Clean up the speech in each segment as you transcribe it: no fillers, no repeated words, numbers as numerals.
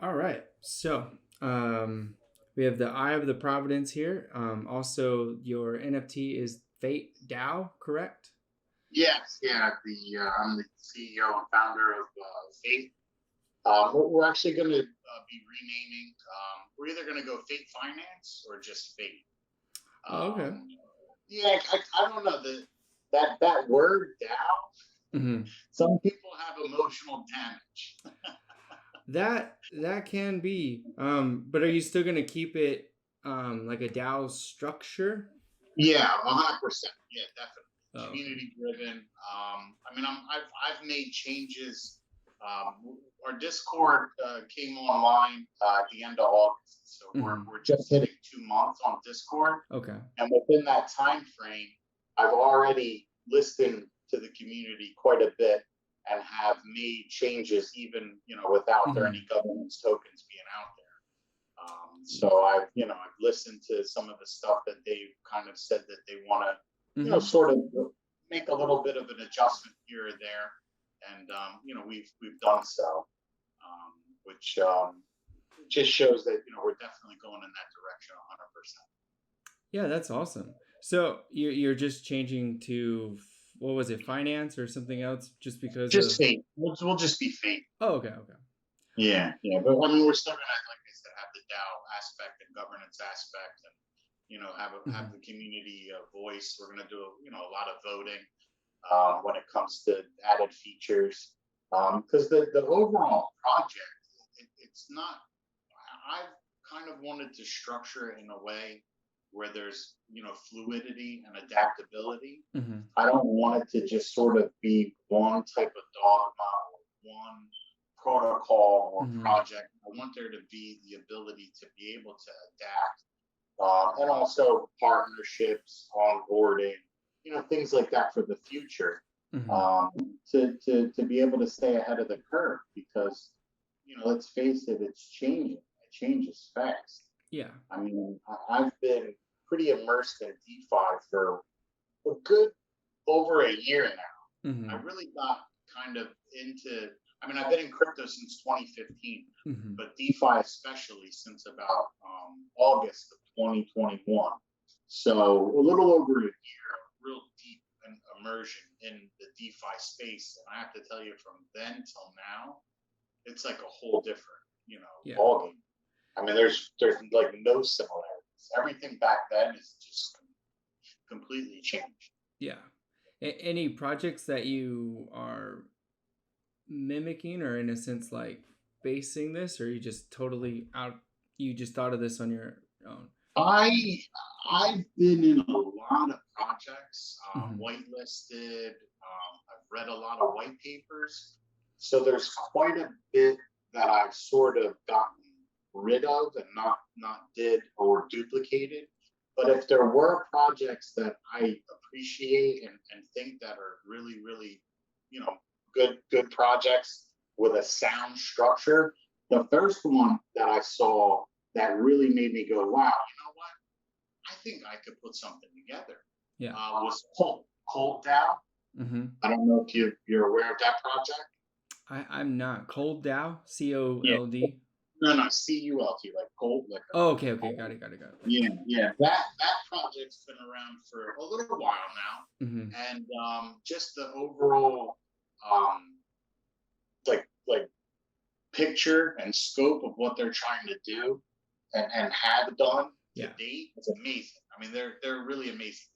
All right. So we have the Eye of the Providence here. Also, your NFT is Fate DAO, correct? Yes, yeah. I'm the CEO and founder of Fate. We're actually going to be renaming. We're either going to go Fate Finance or just Fate. Oh, okay. Yeah, I don't know that word DAO. Hmm. Some people have emotional damage. That can be. But are you still gonna keep it like a DAO structure? Yeah, 100%. Yeah, definitely. Oh, okay. Community driven. I mean, I've made changes. Our Discord came online at the end of August, so Hmm. we're just hitting 2 months on Discord, Okay. and within that time frame, I've already listened to the community quite a bit and have made changes, even without there Hmm. any governance tokens being out there. So I've listened to some of the stuff that they've kind of said that they want to, Hmm. sort of make a little bit of an adjustment here or there, and we've done so, um, which just shows that we're definitely going in that direction 100%. Yeah, that's awesome. So you're just changing to what was it, finance or something else, just because Just of? fate. We'll just be fate. Oh, okay, okay. Yeah, yeah. But I mean, we're still gonna, like I said, have the DAO aspect and governance aspect, and have Hmm. the community voice. We're gonna do a lot of voting when it comes to added features, because the overall project, it's not. I've kind of wanted to structure it in a way where there's fluidity and adaptability. Hmm. I don't want it to just sort of be one type of dogma or one protocol or Hmm. project. I want there to be the ability to be able to adapt, and also partnerships, onboarding, things like that for the future, Hmm. um, to be able to stay ahead of the curve because, let's face it, it's changing. It changes fast. Yeah. I mean, I've been pretty immersed in DeFi for a good over a year now. I Hmm. really got kind of into, I mean, I've been in crypto since 2015, Hmm. but DeFi especially since about August of 2021. So a little over a year of real deep immersion in the DeFi space. And I have to tell you, from then till now, it's like a whole different, Yeah. ballgame. I mean, there's like no similarities. Everything back then is just completely changed. Yeah. Any projects that you are mimicking or in a sense like basing this, or you just totally out, you just thought of this on your own? I I've been in a lot of projects, Hmm. whitelisted. I've read a lot of white papers, so there's quite a bit that I've sort of gotten rid of and not did or duplicated. But if there were projects that I appreciate and think that are really really, you know, good projects with a sound structure, the first one that I saw that really made me go, wow, what? I think I could put something together. Yeah. Was Cold Down. Hmm. I don't know if you're aware of that project. I'm not. Cold Dow, Yeah. COLD. No, CULT, like cold liquor. Oh, okay, okay, got it, got it, got it. Yeah, yeah. That project's been around for a little while Hmm. now, and just the overall um, like picture and scope of what they're trying to do and have done to Yeah. date is amazing. I mean, they're really amazing.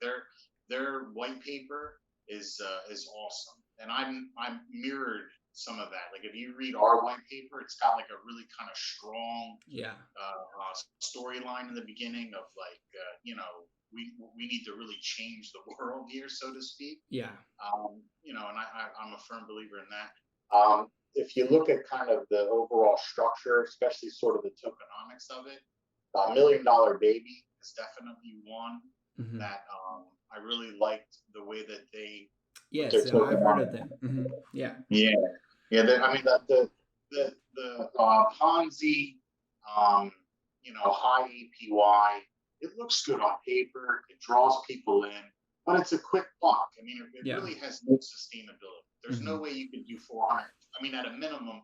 Their white paper is awesome, and I'm mirrored some of that. Like if you read our white paper, it's got like a really kind of strong Yeah. storyline in the beginning of like we need to really change the world here, so to speak. Yeah. And I'm a firm believer in that. If you look at kind of the overall structure, especially sort of the tokenomics of it, $1 Million Baby is definitely one Hmm. that I really liked the way that they put their Yes, I've heard of tokenomics. them. Hmm. Yeah. Yeah, yeah. I mean, the Ponzi, high APY. It looks good on paper. It draws people in, but it's a quick buck. I mean, it Yeah. really has no sustainability. There's no Hmm. way you can do 400. I mean, at a minimum,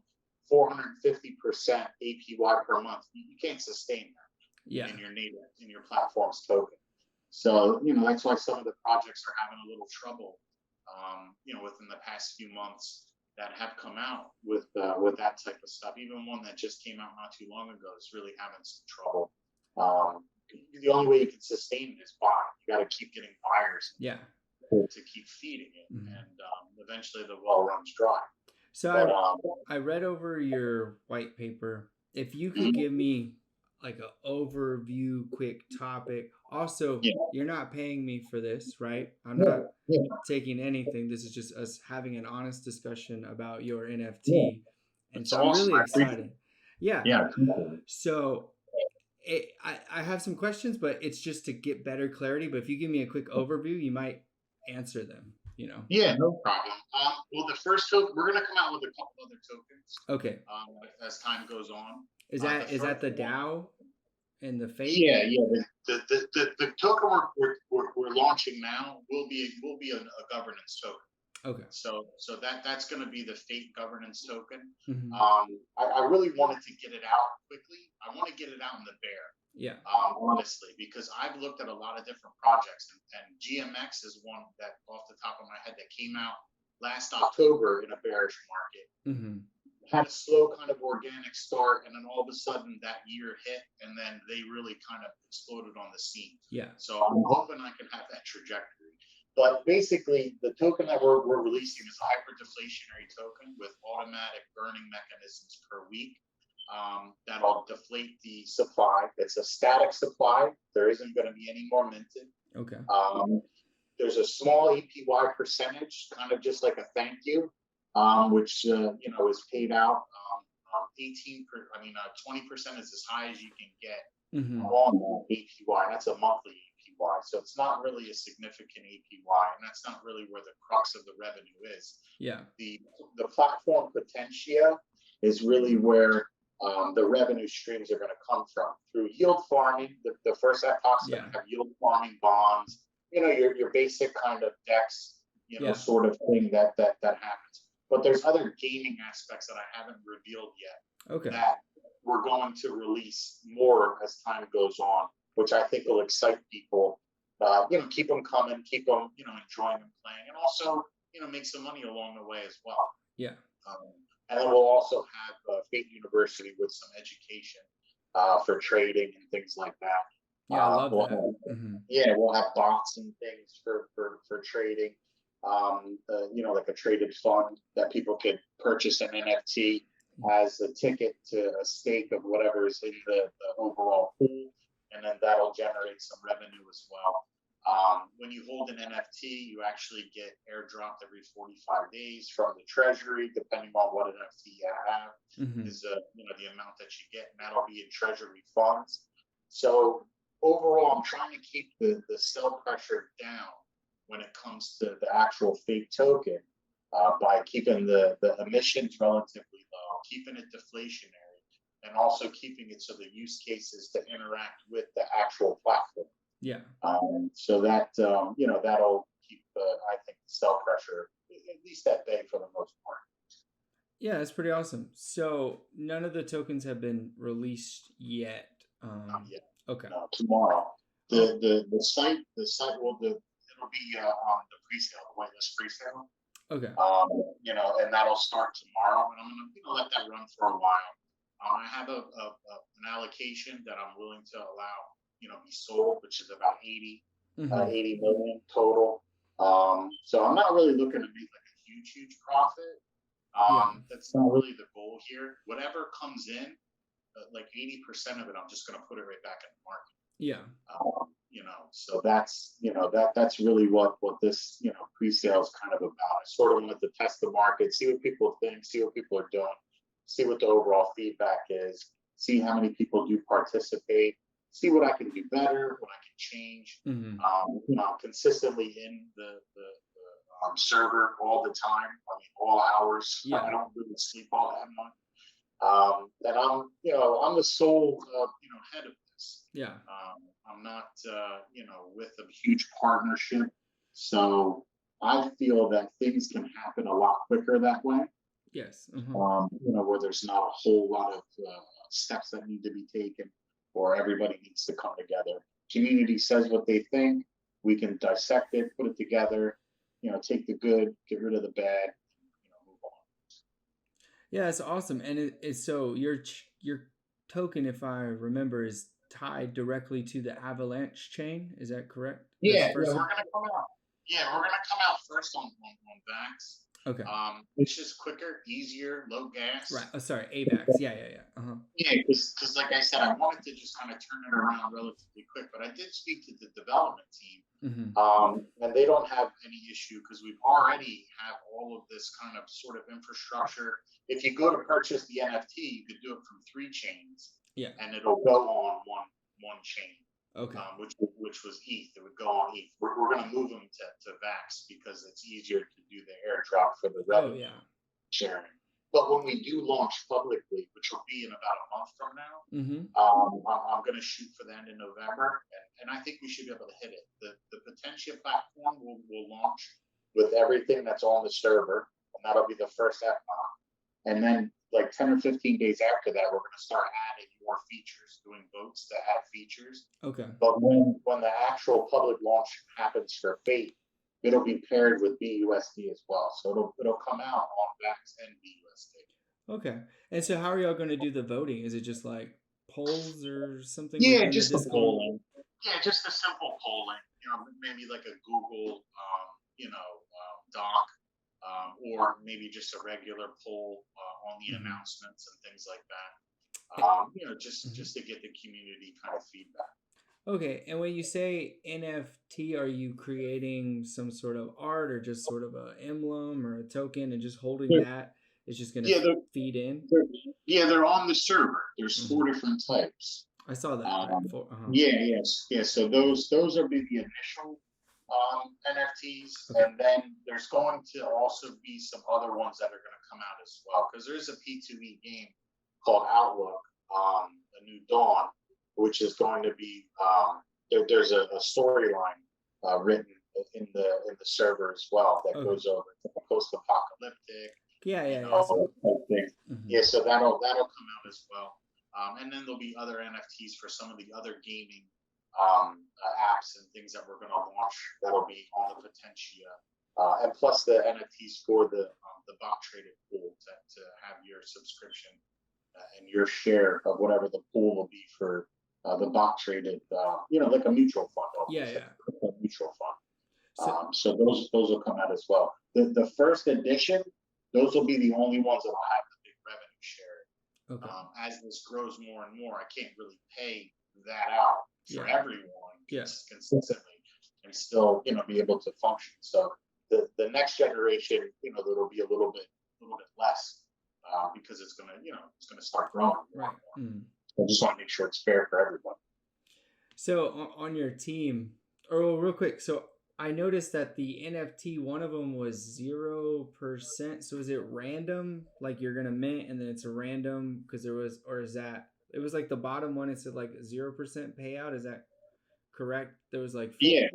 450% APY per month. You can't sustain that in your platform's token. So, that's why some of the projects are having a little trouble, within the past few months that have come out with that type of stuff. Even one that just came out not too long ago is really having some trouble. The only way you can sustain it is buy. You got to keep getting buyers. Yeah. To keep feeding it, and eventually the well runs dry. So I read over your white paper. If you could give me like an overview, quick topic. Also, you're not paying me for this, right? I'm not taking anything. This is just us having an honest discussion about your NFT. And so I'm really excited. Yeah. So I have some questions, but it's just to get better clarity. But if you give me a quick overview, you might answer them, Yeah, no problem. Well, the first token, we're going to come out with a couple other tokens. Okay. As time goes on. Is that the DAO and the Fate? Yeah. The token we're launching now will be a governance token. Okay. So that's going to be the Fate governance token. Mm-hmm. I really wanted to get it out quickly. I want to get it out in the bear. Yeah. Honestly, because I've looked at a lot of different projects, and GMX is one that, off the top of my head, that came out last October in a bearish market. Mm-hmm. Had a slow kind of organic start, and then all of a sudden that year hit, and then they really kind of exploded on the scene. Yeah. So I'm hoping I can have that trajectory. But basically, the token that we're releasing is a hyper deflationary token with automatic burning mechanisms per week. That'll deflate the supply. It's a static supply. There isn't going to be any more minted. Okay. There's a small APY percentage, kind of just like a thank you, which is paid out. 20% is as high as you can get on that APY. That's a monthly APY, so it's not really a significant APY, and that's not really where the crux of the revenue is. Yeah. The platform potentia is really where the revenue streams are going to come from through yield farming. The first epoch's going to have yield farming bonds. Your basic kind of DEX, sort of thing that happens. But there's other gaming aspects that I haven't revealed yet. Okay. That we're going to release more as time goes on, which I think will excite people. Keep them coming, keep them, enjoying and playing, and also, make some money along the way as well. Yeah. And then we'll also have Fate University with some education for trading and things like that. Yeah, I love that. Yeah, we'll have bots and things for trading. Like a traded fund that people can purchase an NFT as a ticket to a stake of whatever is in the overall pool, and then that'll generate some revenue as well. When you hold an NFT, you actually get airdropped every 45 days from the treasury, depending on what NFT you have, is the amount that you get, and that'll be in treasury funds. So overall, I'm trying to keep the sell pressure down when it comes to the actual Fate token by keeping the emissions relatively low, keeping it deflationary, and also keeping it so the use cases to interact with the actual platform. Yeah. So that, that'll keep, I think, the sell pressure at least at bay for the most part. Yeah, that's pretty awesome. So none of the tokens have been released yet. Not yet. Okay. No, tomorrow. The site will it'll be on the pre-sale, the whitelist pre-sale. Okay. And that'll start tomorrow, and I'm gonna let that run for a while. I have an allocation that I'm willing to allow, be sold, which is about 80 million total. So I'm not really looking to make like a huge profit. That's not really the goal here. Whatever comes in, like 80% of it, I'm just going to put it right back in the market. Yeah. So that's really what this, pre-sale is kind of about. I sort of wanted to test the market, see what people think, see what people are doing, see what the overall feedback is, see how many people do participate, see what I can do better, what I can change. I'm consistently in the server all the time. I mean, all hours. Yeah. I don't really sleep all that much. And I'm the sole, head of this. Yeah. I'm not, with a huge partnership. So I feel that things can happen a lot quicker that way. Yes. Where there's not a whole lot of steps that need to be taken, or everybody needs to come together. Community says what they think. We can dissect it, put it together, take the good, get rid of the bad, move on. Yeah, it's awesome. And so your token, if I remember, is tied directly to the Avalanche chain. Is that correct? Yeah, we're gonna come out. Yeah, we're gonna come out first on VAX. Okay. It's just quicker, easier, low gas. Right. Oh, sorry, AVAX. Yeah. Yeah, because like I said, I wanted to just kind of turn it around relatively quick, but I did speak to the development team, and they don't have any issue because we've already have all of this kind of sort of infrastructure. If you go to purchase the NFT, you could do it from 3 chains, and it'll go on one chain. Okay. Which was ETH. It would go on ETH. We're going to move them to VAX because it's easier to do the airdrop for the revenue sharing. But when we do launch publicly, which will be in about a month from now, I'm going to shoot for the end of November, and I think we should be able to hit it. The Potentia platform will launch with everything that's on the server, and that'll be the first FNOC. And then like 10 or 15 days after that, we're going to start adding more features, doing votes to add features. Okay. But when the actual public launch happens for Fate, it'll be paired with BUSD as well. So it'll come out on VAX and BUSD. Okay. And so how are y'all going to do the voting? Is it just like polls or something? Yeah, just a polling. Yeah, just a simple polling. Maybe like a Google, doc. Or maybe just a regular poll on the announcements and things like that. Just to get the community kind of feedback. Okay, and when you say NFT, are you creating some sort of art or just sort of an emblem or a token and just holding that? It's just going to feed in? They're on the server. There's 4 different types. I saw that. Yeah. So those are the initial NFTs, and then there's going to also be some other ones that are going to come out as well, because there's a P2E game called Outlook, A New Dawn, which is going to be there's a storyline written in the server as well that goes over post-apocalyptic. So that'll come out as well, and then there'll be other NFTs for some of the other gaming apps and things that we're going to launch that'll be on the Potentia, and plus the NFTs for the bot traded pool to have your subscription and your share of whatever the pool will be for the bot traded, like a mutual fund. A mutual fund. So those will come out as well. The first edition, those will be the only ones that will have the big revenue share. Okay. As this grows more and more, I can't really pay that out for everyone consistently and still be able to function. So the next generation, it'll be a little bit less because it's gonna start growing. Right. I just want to make sure it's fair for everyone. So on your team, real quick, so I noticed that the NFT, one of them was 0%. So is it random? Like you're gonna mint and then it's a random because there was, or is that? It was like the bottom one. It said like 0% payout. Is that correct? There was like 4. Yeah.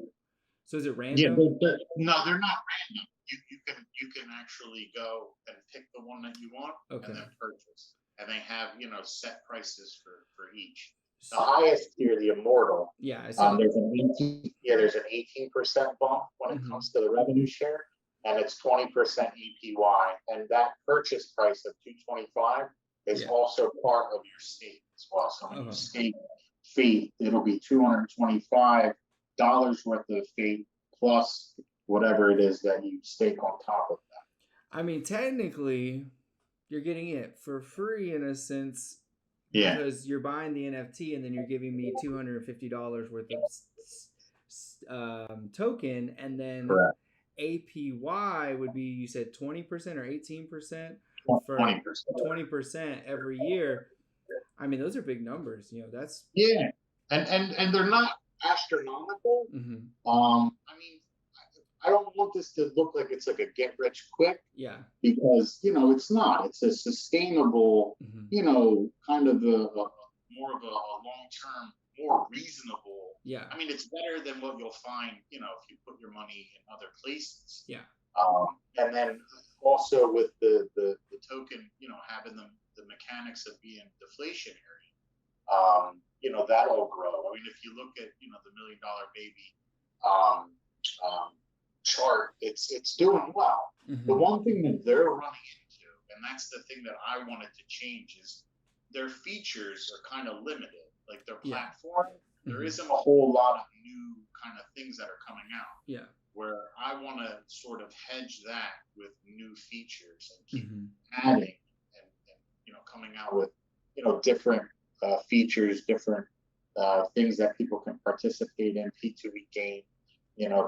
So is it random? Yeah, no, they're not random. You can actually go and pick the one that you want and then purchase. And they have set prices for each. The highest tier, the Immortal. Yeah, I saw there's an 18% bump when it comes to the revenue share, and it's 20% APY. And that purchase price of $225 is also part of your stake as well. So when you stake Fate, it'll be $225 worth of Fate plus whatever it is that you stake on top of that. I mean, technically, you're getting it for free in a sense. Yeah. Because you're buying the NFT and then you're giving me $250 worth of token, and then APY would be, you said 20% or 18% for 20% every year. I mean, those are big numbers. That's and they're not astronomical. I mean, I don't want this to look like it's like a get rich quick. Yeah. Because it's not. It's a sustainable, kind of more of a long term, more reasonable. Yeah. I mean, it's better than what you'll find, if you put your money in other places. Yeah. And then also with the token, having the mechanics of being deflationary, that'll grow. I mean, if you look at, the $1 Million Baby um, um, chart, it's doing well. Mm-hmm. The one thing that they're running into, and that's the thing that I wanted to change, is their features are kind of limited. Like their platform, there isn't a whole lot of new kind of things that are coming out. Yeah. Where I want to sort of hedge that with new features and keep adding and coming out with different features, different things that people can participate in, P2E game,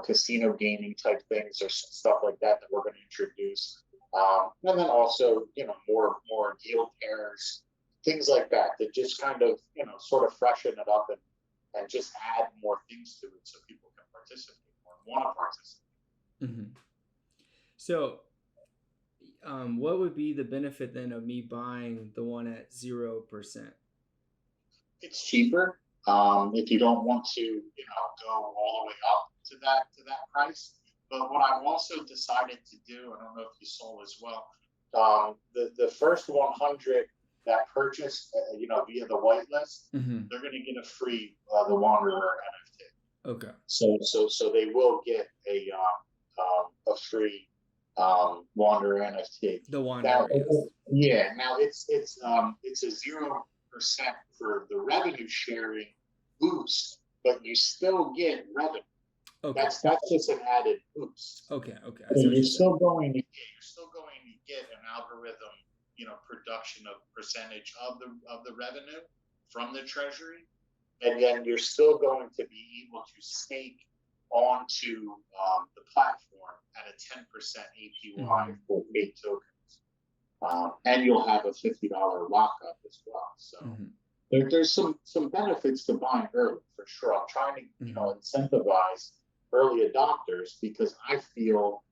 casino gaming type things or stuff like that we're going to introduce. And then also, more yield pairs, things like that just kind of, sort of freshen it up and just add more things to it so people can participate more and want to participate. Mm-hmm. So, what would be the benefit then of me buying the one at 0%? It's cheaper. If you don't want to, go all the way up to that price. But what I've also decided to do, I don't know if you saw as well, the first 100 that purchase, via the whitelist, they're going to get a free the Wanderer NFT. Okay. So they will get a free Wanderer NFT. The Wanderer. Yeah. Now it's a 0% for the revenue sharing boost, but you still get revenue. Okay. That's just an added boost. Okay. So you're still going to get an algorithm, production of percentage of the revenue from the treasury, and then you're still going to be able to stake onto the platform at a 10% APY for Fate tokens, and you'll have a $50 lockup as well. So there's some benefits to buying early for sure. I'm trying to incentivize early adopters because I feel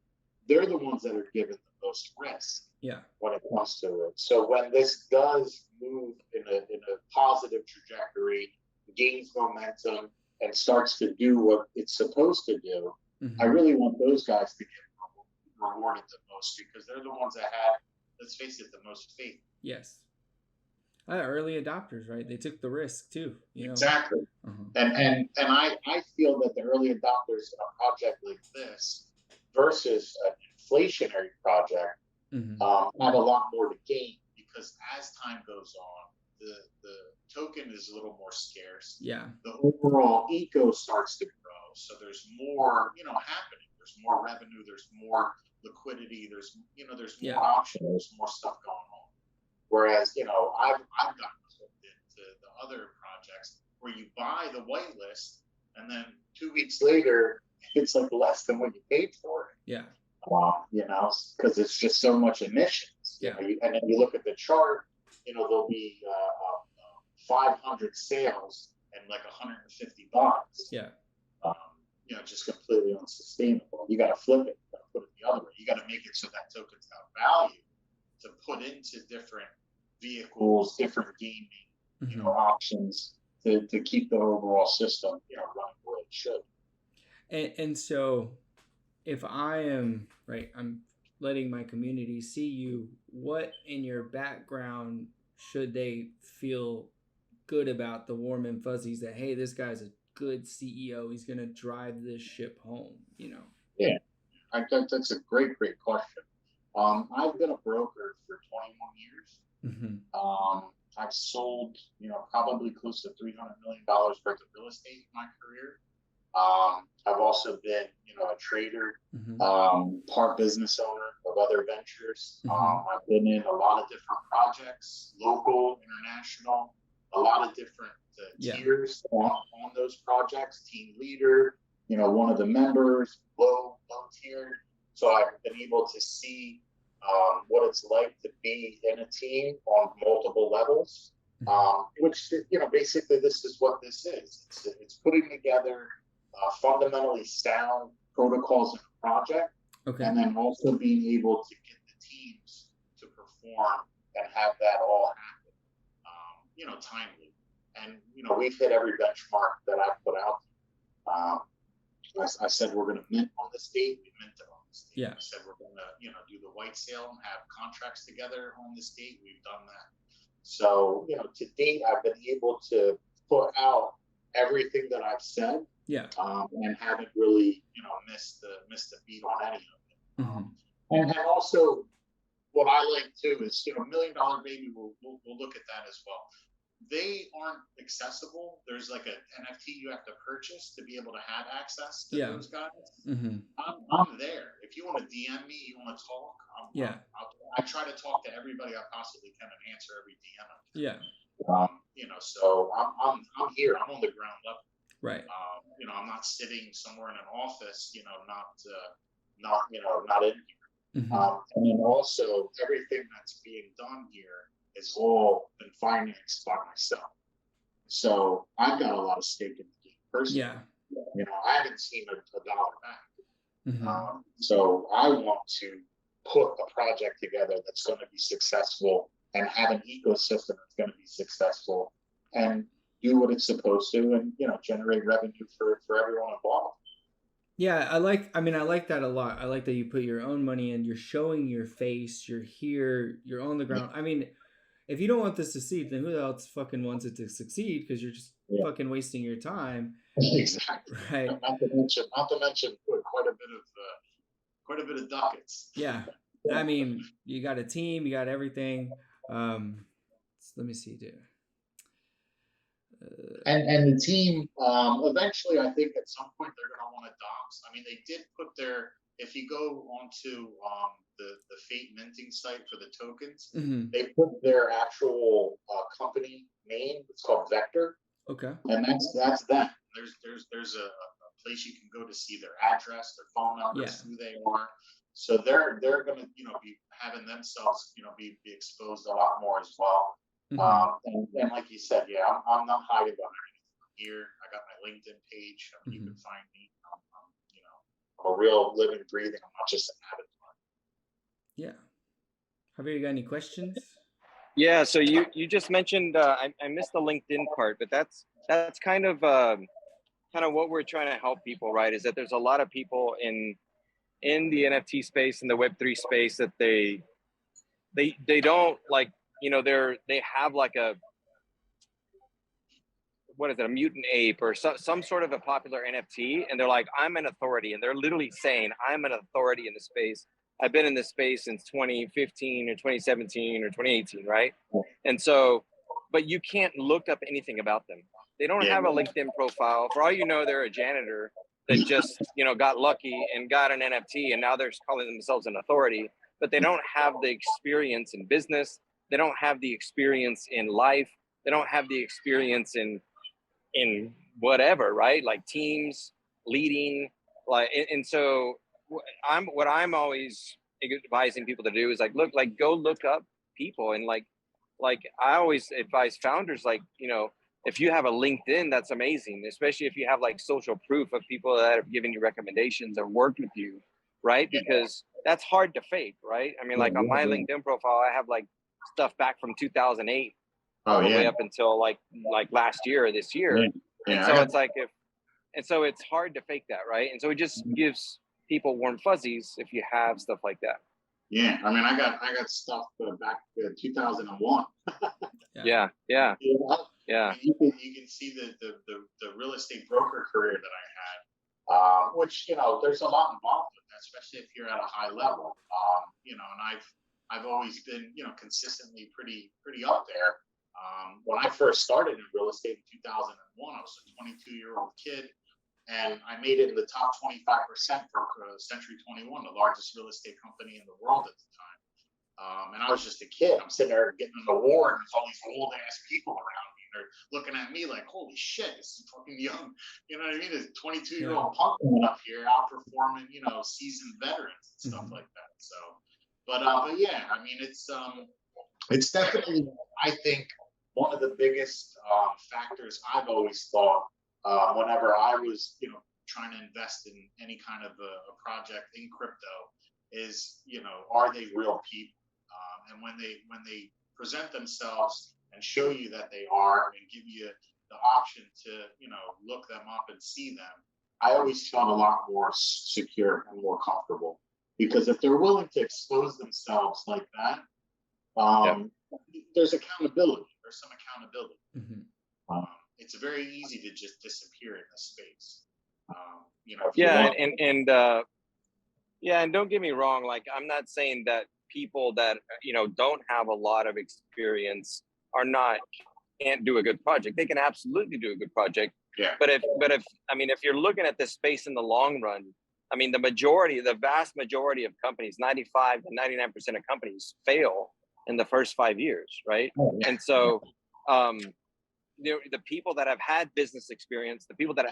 they're the ones that are given the most risk when it comes to it. So when this does move in a positive trajectory, gains momentum, and starts to do what it's supposed to do, I really want those guys to get rewarded the most because they're the ones that have, let's face it, the most faith. Yes. Early adopters, right? They took the risk too. Exactly. And I feel that the early adopters in a project like this versus an inflationary project have a lot more to gain because as time goes on, the token is a little more scarce. Yeah. The overall eco starts to grow. So there's more, happening. There's more revenue. There's more liquidity. There's more options. There's more stuff going on. Whereas, I've gotten hooked into the other projects where you buy the whitelist and then 2 weeks later, it's like less than what you paid for it. Yeah. Because it's just so much emissions. Yeah. And then you look at the chart, there'll be 500 sales and like 150 bonds. Yeah. Just completely unsustainable. You got to flip it. You got to put it the other way. You got to make it so that token's got value to put into different vehicles, different gaming, options to keep the overall system, running the way it should. And so if I am, right, I'm letting my community see you, what in your background should they feel good about, the warm and fuzzies that, hey, this guy's a good CEO. He's going to drive this ship home, Yeah, I think that's a great question. I've been a broker for 21 years. I've sold, probably close to $300 million worth of real estate in my career. I've also been, a trader, part business owner of other ventures. I've been in a lot of different projects, local, international, a lot of different tiers on those projects, team leader, one of the members, low tiered. So I've been able to see what it's like to be in a team on multiple levels, which, basically this is what this is. It's putting together fundamentally sound protocols in a project, and then also being able to get the teams to perform and have that all happen, timely. And, we've hit every benchmark that I've put out. I said we're going to mint on this date. We minted on this date. Yeah. We said we're going to, do the white sale and have contracts together on this date. We've done that. So, to date, I've been able to put out everything that I've said. Yeah. And haven't really, missed the beat on any of it. Mm-hmm. And also, what I like too is, $1 Million Baby. We'll look at that as well. They aren't accessible. There's like an NFT you have to purchase to be able to have access to those guys. Mm-hmm. I'm there. If you want to DM me, you want to talk. I try to talk to everybody I possibly can and answer every DM. Yeah. So I'm here. I'm on the ground level. Right. I'm not sitting somewhere in an office. Not in here. Mm-hmm. And then also everything that's being done here is all been financed by myself. So I've got a lot of stake in the game personally. Yeah. I haven't seen a dollar back. Mm-hmm. So I want to put a project together that's going to be successful and have an ecosystem that's going to be successful and do what it's supposed to and, generate revenue for everyone involved. Yeah, I like that a lot. I like that you put your own money in, you're showing your face, you're here, you're on the ground. I mean, if you don't want this to succeed, then who else fucking wants it to succeed? Because you're just fucking wasting your time. Exactly. Right. Not to mention quite a bit of ducats. Yeah. I mean, you got a team, you got everything. Let me see, dude. And the team, eventually, I think at some point they're going to want to dox. I mean, they did put if you go onto the Fate minting site for the tokens, mm-hmm. they put their actual company name. It's called Vector. Okay. And that's them. There's a place you can go to see their address, their phone numbers, who they are. So they're going to, be having themselves, be exposed a lot more as well. Mm-hmm. And like you said, I'm not hiding behind anything here. I got my LinkedIn page. You can find me. I'm a real living, breathing. I'm not just an avatar. Yeah. Javier, you got any questions? Yeah. So you just mentioned I missed the LinkedIn part, but that's kind of what we're trying to help people, right? Is that there's a lot of people in the NFT space and the Web3 space that they don't like. They have like a mutant ape or some sort of a popular NFT, and they're like, I'm an authority, and they're literally saying, I'm an authority in the space. I've been in this space since 2015 or 2017 or 2018, right? And so, but you can't look up anything about them. They don't have a LinkedIn profile. For all you know, they're a janitor that just got lucky and got an NFT, and now they're calling themselves an authority, but they don't have the experience in business. They don't have the experience in life. They don't have the experience in whatever, right? Like teams, leading, and so what I'm always advising people to do is go look up people, and like I always advise founders, if you have a LinkedIn, that's amazing, especially if you have like social proof of people that have given you recommendations or worked with you, right? Because that's hard to fake, right? I mean, like on my LinkedIn profile, I have like stuff back from 2008 all the way up until like last year or this year. And so it's like so it's hard to fake that, right? And so it just gives people warm fuzzies if you have stuff like that. Yeah, I mean, I got stuff back in 2001. Yeah. You can see the real estate broker career that I had, which there's a lot involved with that, especially if you're at a high level. And I've always been consistently pretty up there. When I first started in real estate in 2001, I was a 22-year-old kid, and I made it in the top 25% for Century 21, the largest real estate company in the world at the time. And I was just a kid. I'm sitting there getting an award, and there's all these old-ass people around me. They're looking at me like, holy shit, this is fucking young. You know what I mean? This 22-year-old punk up here outperforming, seasoned veterans and stuff like that. So, but yeah, I mean, it's definitely, I think, one of the biggest factors I've always thought whenever I was, trying to invest in any kind of a project in crypto is, are they real people? And when they present themselves and show you that they are and give you the option to, look them up and see them, I always felt a lot more secure and more comfortable. Because if they're willing to expose themselves like that, there's accountability. There's some accountability. It's very easy to just disappear in this space. And don't get me wrong. Like, I'm not saying that people that, don't have a lot of experience can't do a good project. They can absolutely do a good project. Yeah. But if you're looking at this space in the long run, I mean, the vast majority of companies, 95 to 99% of companies fail in the first 5 years, right? Oh, yeah. And so the people that have had business experience, the people that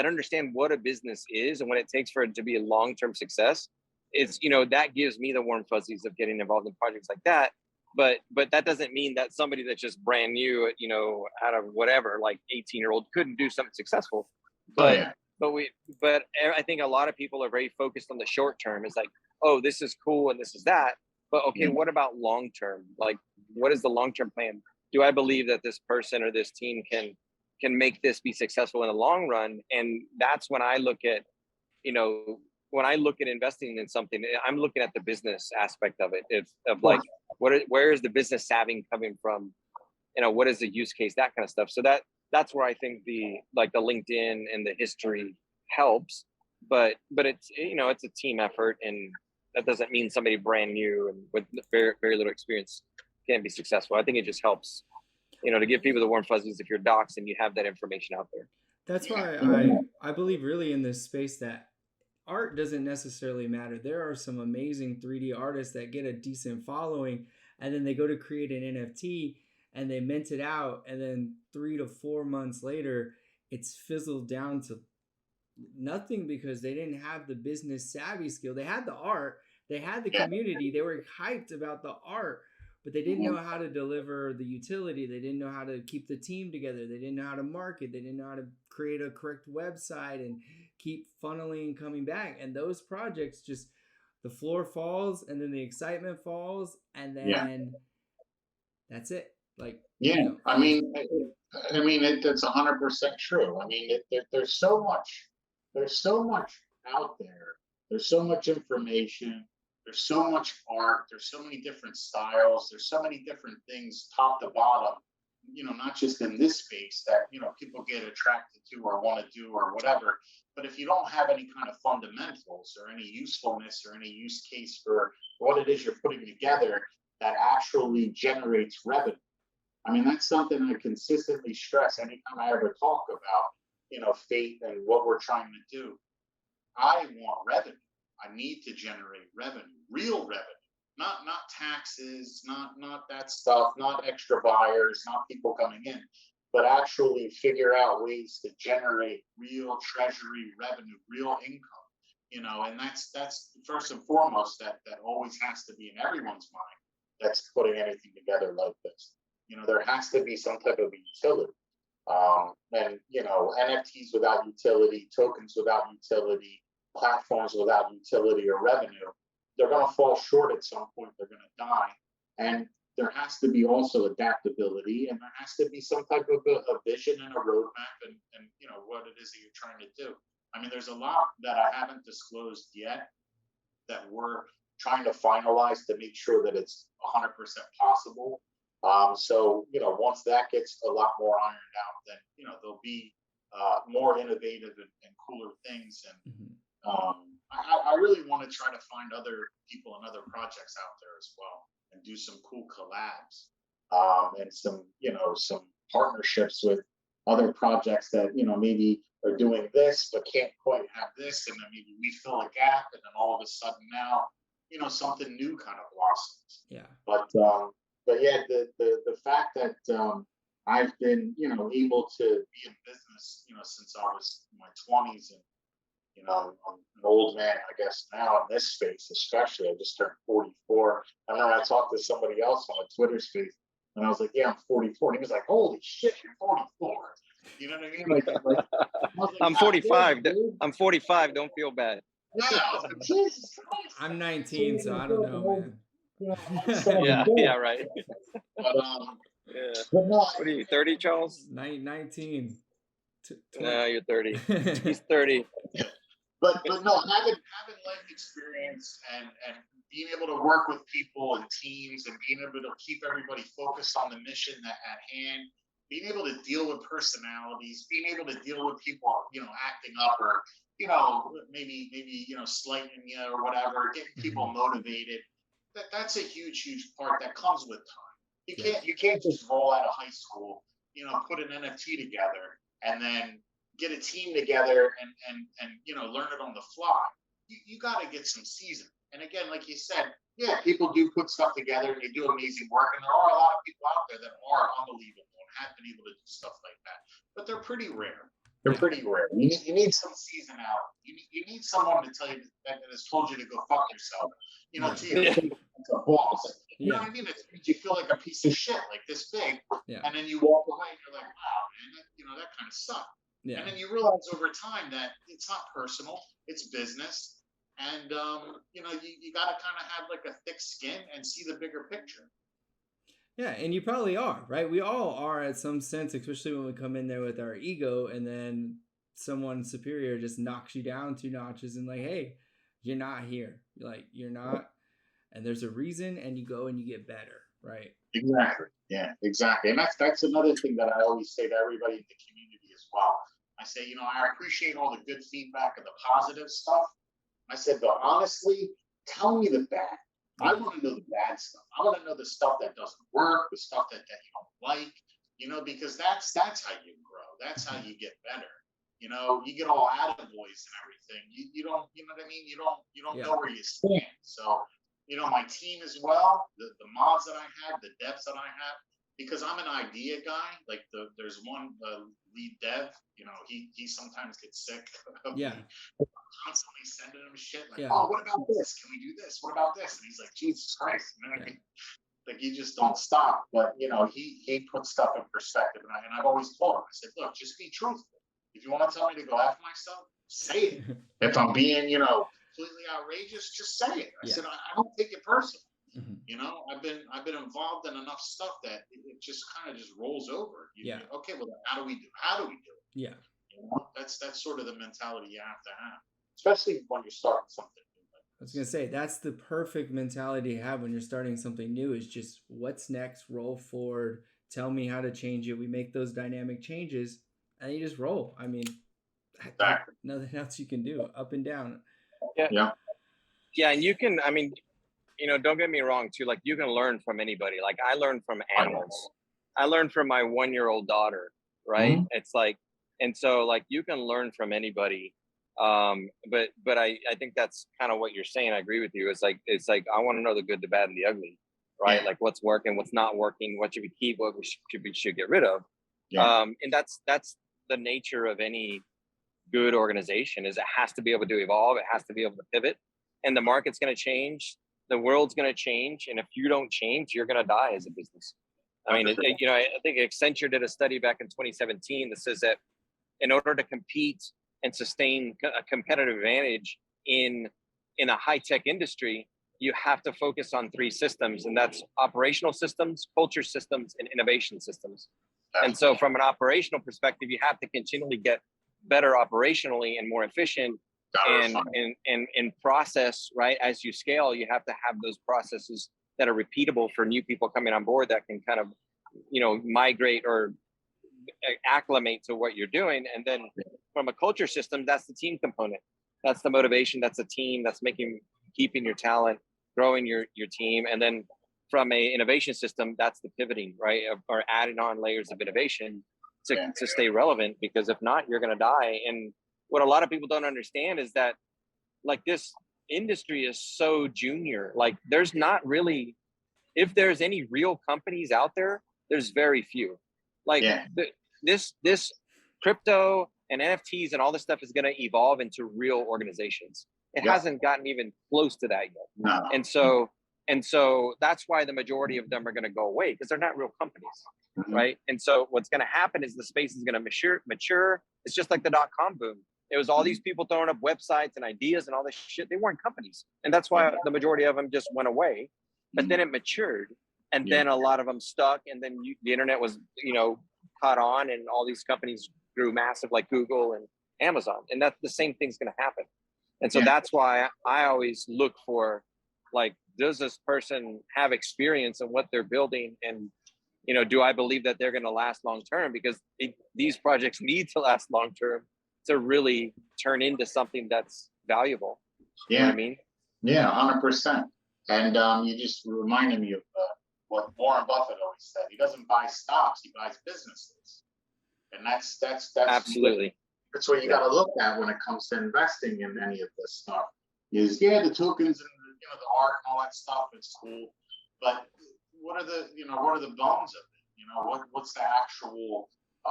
understand what a business is and what it takes for it to be a long-term success, it's, that gives me the warm fuzzies of getting involved in projects like that. But that doesn't mean that somebody that's just brand new, out of whatever, like 18-year-old couldn't do something successful. But I think a lot of people are very focused on the short term. It's like, oh, this is cool and this is that. But okay, what about long term? Like, what is the long-term plan? Do I believe that this person or this team can make this be successful in the long run? And that's when I look at, when I look at investing in something, I'm looking at the business aspect of it. Where is the business savvy coming from? What is the use case, that kind of stuff. So that's where I think the LinkedIn and the history helps, but it's, it's a team effort, and that doesn't mean somebody brand new and with very, very little experience can't be successful. I think it just helps, to give people the warm fuzzies if you're docs and you have that information out there. That's why I believe really in this space that art doesn't necessarily matter. There are some amazing 3D artists that get a decent following, and then they go to create an NFT and they mint it out, and then 3 to 4 months later, it's fizzled down to nothing because they didn't have the business savvy skill. They had the art, they had the community, they were hyped about the art, but they didn't know how to deliver the utility. They didn't know how to keep the team together. They didn't know how to market. They didn't know how to create a correct website and keep funneling and coming back. And those projects just, the floor falls, and then the excitement falls, and then that's it. Like, I mean, that's 100% true. I mean, there's so much out there. There's so much information. There's so much art. There's so many different styles. There's so many different things, top to bottom. Not just in this space that people get attracted to or want to do or whatever. But if you don't have any kind of fundamentals or any usefulness or any use case for what it is you're putting together that actually generates revenue. I mean, that's something I consistently stress anytime I ever talk about, Fate and what we're trying to do. I want revenue. I need to generate revenue, real revenue, not taxes, not that stuff, not extra buyers, not people coming in, but actually figure out ways to generate real treasury revenue, real income, and that's first and foremost, that always has to be in everyone's mind that's putting anything together like this. There has to be some type of utility. And NFTs without utility, tokens without utility, platforms without utility or revenue, they're going to fall short at some point. They're going to die. And there has to be also adaptability, and there has to be some type of a vision and a roadmap and what it is that you're trying to do. I mean, there's a lot that I haven't disclosed yet that we're trying to finalize to make sure that it's 100% possible. So, once that gets a lot more ironed out, then, there'll be more innovative and cooler things. And I really want to try to find other people and other projects out there as well and do some cool collabs and some partnerships with other projects that, maybe are doing this, but can't quite have this. And then maybe we fill a gap, and then all of a sudden now, something new kind of blossoms. Yeah. But yeah, the fact that I've been, able to be in business, since I was in my 20s, and I'm an old man, I guess, now in this space, especially. I just turned 44. I remember I talked to somebody else on a Twitter space, and I was like, "Yeah, I'm 44." And he was like, "Holy shit, you're 44!" You know what I mean? Like I'm 45. I'm 45. Don't feel bad. Yeah, I was like, Jesus Christ. I'm 19, so I don't know, man. Yeah, right. But But no, what are you, 30, Charles? 19. No, you're 30. He's 30. but no, having life experience and being able to work with people and teams and being able to keep everybody focused on the mission at hand, being able to deal with personalities, being able to deal with people, acting up or, maybe, slighting you or whatever, getting people motivated. That's a huge part that comes with time. You can't just roll out of high school, put an NFT together and then get a team together and learn it on the fly. You got to get some seasoning. And again, like you said, yeah, people do put stuff together and they do amazing work. And there are a lot of people out there that are unbelievable and have been able to do stuff like that. But they're pretty rare. They're pretty rare. You need some season out. You need someone to tell you that has told you to go fuck yourself. To you, it's a boss. You know what I mean? It makes you feel like a piece of shit, like this big. And then you walk away and you're like, wow, man, that kind of sucked. And then you realize over time that it's not personal, it's business. And, you got to kind of have like a thick skin and see the bigger picture. Yeah, and you probably are, right? We all are at some sense, especially when we come in there with our ego and then someone superior just knocks you down 2 notches and like, hey, you're not here. You're not. And there's a reason and you go and you get better, right? Exactly. Yeah, exactly. And that's another thing that I always say to everybody in the community as well. I say, I appreciate all the good feedback and the positive stuff. I said, but honestly, tell me the bad. I want to know the bad stuff. I want to know the stuff that doesn't work, the stuff that you don't like, because that's how you grow. That's how you get better. You get all out of voice and everything. You don't, you know what I mean? You don't know where you stand. So, my team as well, the mods that I have, the devs that I have, because I'm an idea guy. Like there's one lead dev, he sometimes gets sick of me constantly sending him shit like, oh, what about this? Can we do this? What about this? And he's like, Jesus Christ, man. Like you just don't stop. But he puts stuff in perspective, and I've always told him, I said, look, just be truthful. If you want to tell me to go after myself, say it. If I'm being, completely outrageous, just say it. I said, I don't take it personally. I've been involved in enough stuff that it just kind of just rolls over. Okay, well, how do we do it? Yeah. That's sort of the mentality you have to have, especially when you're starting something new. I was gonna say that's the perfect mentality to have when you're starting something new. Is just what's next, roll forward, tell me how to change it. We make those dynamic changes, and you just roll. I mean, exactly. Nothing else you can do, up and down. Yeah, and you can. I mean, don't get me wrong too. Like you can learn from anybody. Like I learned from animals. I learned from my 1-year-old daughter. Right? Mm-hmm. It's like, and so like you can learn from anybody. But I think that's kind of what you're saying. I agree with you. It's like I want to know the good, the bad, and the ugly, right? Like what's working, what's not working, what should we keep, what we should get rid of. And that's the nature of any good organization. Is it has to be able to evolve. It has to be able to pivot, and the market's going to change. The world's going to change, and if you don't change, you're going to die as a business. I mean, I think Accenture did a study back in 2017 that says that in order to compete and sustain a competitive advantage in a high-tech industry, you have to focus on 3 systems, and that's operational systems, culture systems, and innovation systems. And so from an operational perspective, you have to continually get better operationally and more efficient and process, right? As you scale, you have to have those processes that are repeatable for new people coming on board that can kind of, migrate or acclimate to what you're doing. And then from a culture system, that's the team component. That's the motivation. That's a team that's keeping your talent, growing your team. And then from a innovation system, that's the pivoting, right? Or adding on layers of innovation to stay relevant, because if not, you're going to die. And what a lot of people don't understand is that like this industry is so junior. Like there's not really, if there's any real companies out there, there's very few. Like this crypto and NFTs and all this stuff is going to evolve into real organizations. It hasn't gotten even close to that yet. No. And so that's why the majority of them are going to go away, because they're not real companies, right? And so what's going to happen is the space is going to mature. It's just like the .com boom. It was all these people throwing up websites and ideas and all this shit. They weren't companies. And that's why the majority of them just went away. But then it matured, and then a lot of them stuck. And then the internet was, caught on, and all these companies grew massive, like Google and Amazon. And that's the same thing's going to happen. And so that's why I always look for, like, does this person have experience in what they're building? And, you know, do I believe that they're going to last long term? Because these projects need to last long term to really turn into something that's valuable. You know what I mean? Yeah, 100%. And you just reminded me of what Warren Buffett always said. He doesn't buy stocks; he buys businesses, and that's Absolutely. That's what you got to look at when it comes to investing in any of this stuff. Is the tokens and the art and all that stuff. It's cool, but what are the bones of it? You know, what's the actual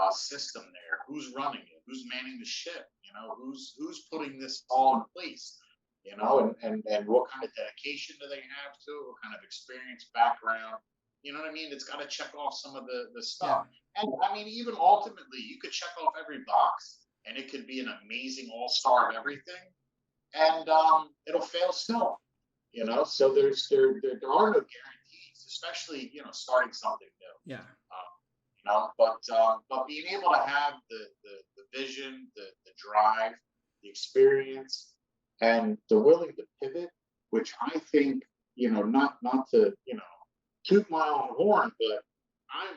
system there? Who's running it? Who's manning the ship? You know, who's putting this all in place? You know, and what kind of dedication do they have to it? What kind of experience, background? You know what I mean? It's got to check off some of the stuff. Yeah. And I mean, even ultimately, you could check off every box, and it could be an amazing all-star of everything, and it'll fail still. You know, so there are no guarantees, especially starting something new. Yeah. You know, but being able to have the vision, the drive, the experience, and the willing to pivot, which I think, not to, toot my own horn, but I'm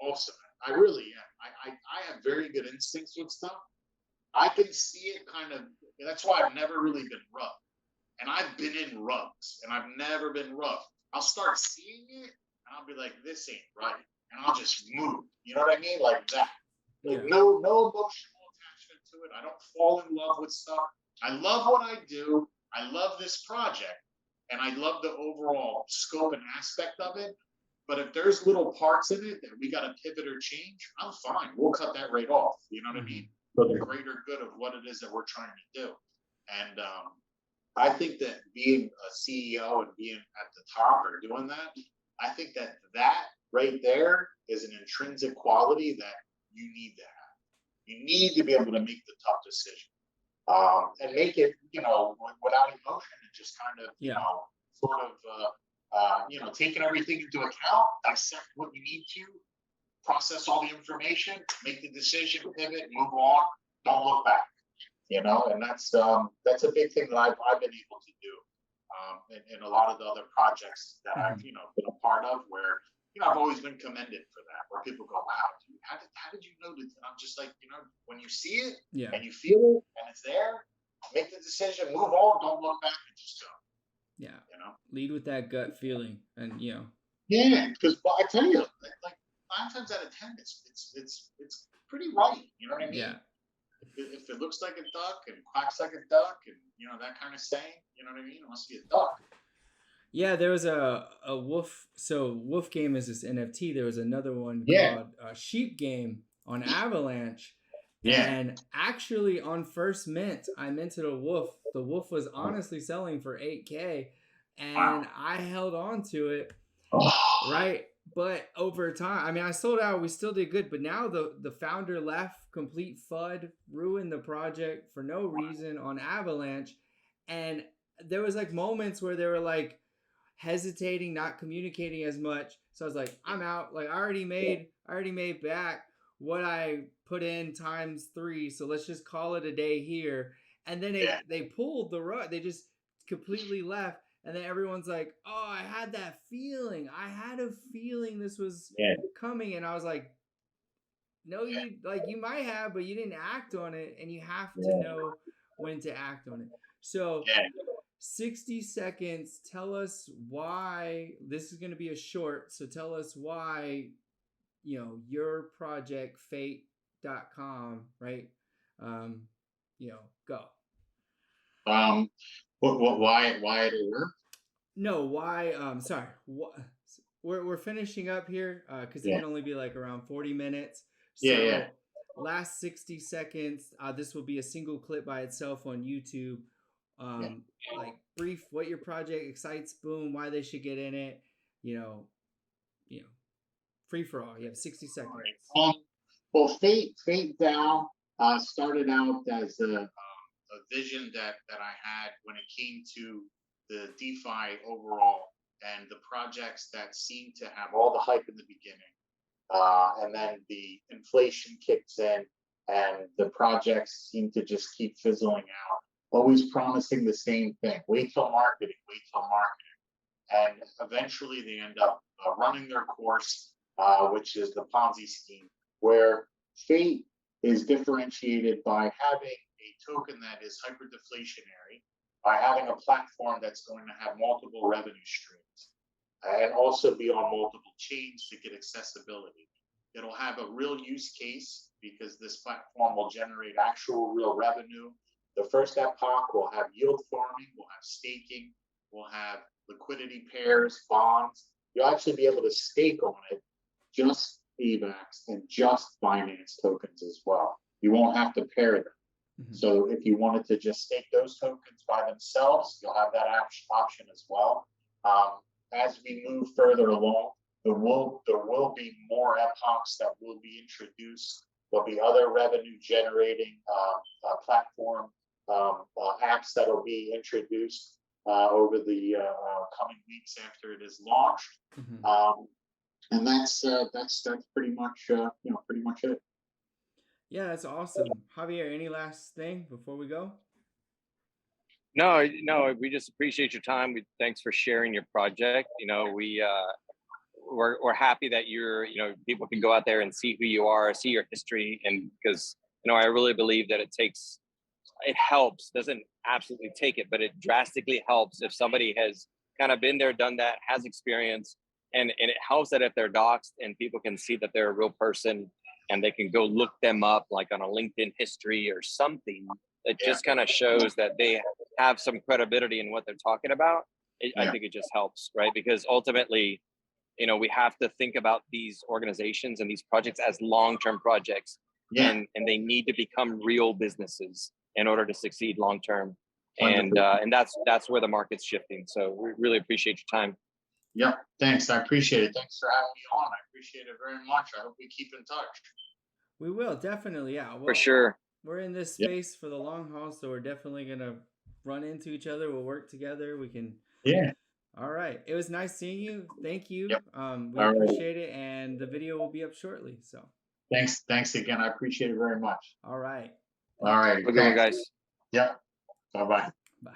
awesome. I really am. I have very good instincts with stuff. I can see it kind of, that's why I've never really been rough. And I've been in rugs, and I've never been rough. I'll start seeing it, and I'll be like, this ain't right. And I'll just move. You know what I mean? Like that. Like no emotional attachment to it. I don't fall in love with stuff. I love what I do. I love this project, and I love the overall scope and aspect of it. But if there's little parts in it that we got to pivot or change, I'm fine. We'll cut that right off. You know what I mean? For the greater good of what it is that we're trying to do. And I think that being a CEO and being at the top or doing that, I think that right there is an intrinsic quality that you need to have. You need to be able to make the tough decision. And make it, without emotion, and just kind of, taking everything into account, dissect what you need to, process all the information, make the decision, pivot, move on, don't look back. And that's a big thing that I've been able to do in a lot of the other projects that I've been a part of, where I've always been commended for that, where people go, wow, dude, how did you know this? And I'm just like, when you see it and you feel it and it's there, make the decision, move on, don't look back, and just go. Yeah. Lead with that gut feeling, and Yeah, because I tell you, like 9 times out of 10, it's pretty right. You know what I mean? Yeah. If it looks like a duck and quacks like a duck, and that kind of saying, you know what I mean? It must be a duck. Yeah, there was a wolf. So Wolf Game is this NFT. There was another one called Sheep Game on Avalanche. Yeah. And actually on first mint, I minted a wolf. The wolf was honestly selling for $8K, and I held on to it. Right. But over time, I mean, I sold out. We still did good. But now the founder left, complete FUD, ruined the project for no reason on Avalanche. And there was like moments where they were like hesitating, not communicating as much. So I was like, I'm out. Like I already made back what I put in times 3. So let's just call it a day here. And then they pulled the rug. They just completely left. And then everyone's like, oh, I had that feeling. I had a feeling this was coming. And I was like, no, you might have, but you didn't act on it. And you have to know when to act on it. So 60 seconds, tell us why. This is going to be a short. So tell us why, your project, fate.com, right? Go. Why it work? No, why? Sorry. We're finishing up here because it can only be like around 40 minutes. So last 60 seconds. This will be a single clip by itself on YouTube. Like brief what your project excites, boom, why they should get in it. Free for all. You have 60 seconds. Well, Fate DAO started out as a vision that I had when it came to the DeFi overall, and the projects that seemed to have all the hype in the beginning, and then the inflation kicks in, and the projects seem to just keep fizzling out. always promising the same thing. Wait till marketing, wait till marketing. And eventually they end up running their course, which is the Ponzi scheme, where Fate is differentiated by having a token that is hyper-deflationary, by having a platform that's going to have multiple revenue streams, and also be on multiple chains to get accessibility. It'll have a real use case because this platform will generate actual real revenue. The first epoch will have yield farming, we'll have staking, we'll have liquidity pairs, bonds. You'll actually be able to stake on it, just ULABSx and just Binance tokens as well. You won't have to pair them. Mm-hmm. So if you wanted to just stake those tokens by themselves, you'll have that option as well. As we move further along, there will be more epochs that will be introduced. There'll be other revenue generating platform apps that will be introduced over the coming weeks after it is launched. Mm-hmm. And that's pretty much pretty much it. Yeah, that's awesome. Javier, any last thing before we go? No, we just appreciate your time. Thanks for sharing your project. We're happy that people can go out there and see who you are, see your history, and because I really believe that it helps, doesn't absolutely take it, but it drastically helps if somebody has kind of been there, done that, has experience, and it helps that if they're doxxed and people can see that they're a real person and they can go look them up like on a LinkedIn history or something. It just kind of shows that they have some credibility in what they're talking about. I think it just helps, right? Because ultimately, we have to think about these organizations and these projects as long-term projects, and they need to become real businesses in order to succeed long-term. And that's where the market's shifting. So we really appreciate your time. Yep. Thanks. I appreciate it. Thanks for having me on. I appreciate it very much. I hope we keep in touch. We will, definitely. Yeah. Well, for sure. We're in this space for the long haul, so we're definitely going to run into each other. We'll work together. We can. Yeah. All right. It was nice seeing you. Thank you. Yep. We appreciate it. And the video will be up shortly. So thanks again. I appreciate it very much. All right. All right. Good one, guys. Yep. Bye-bye. Bye.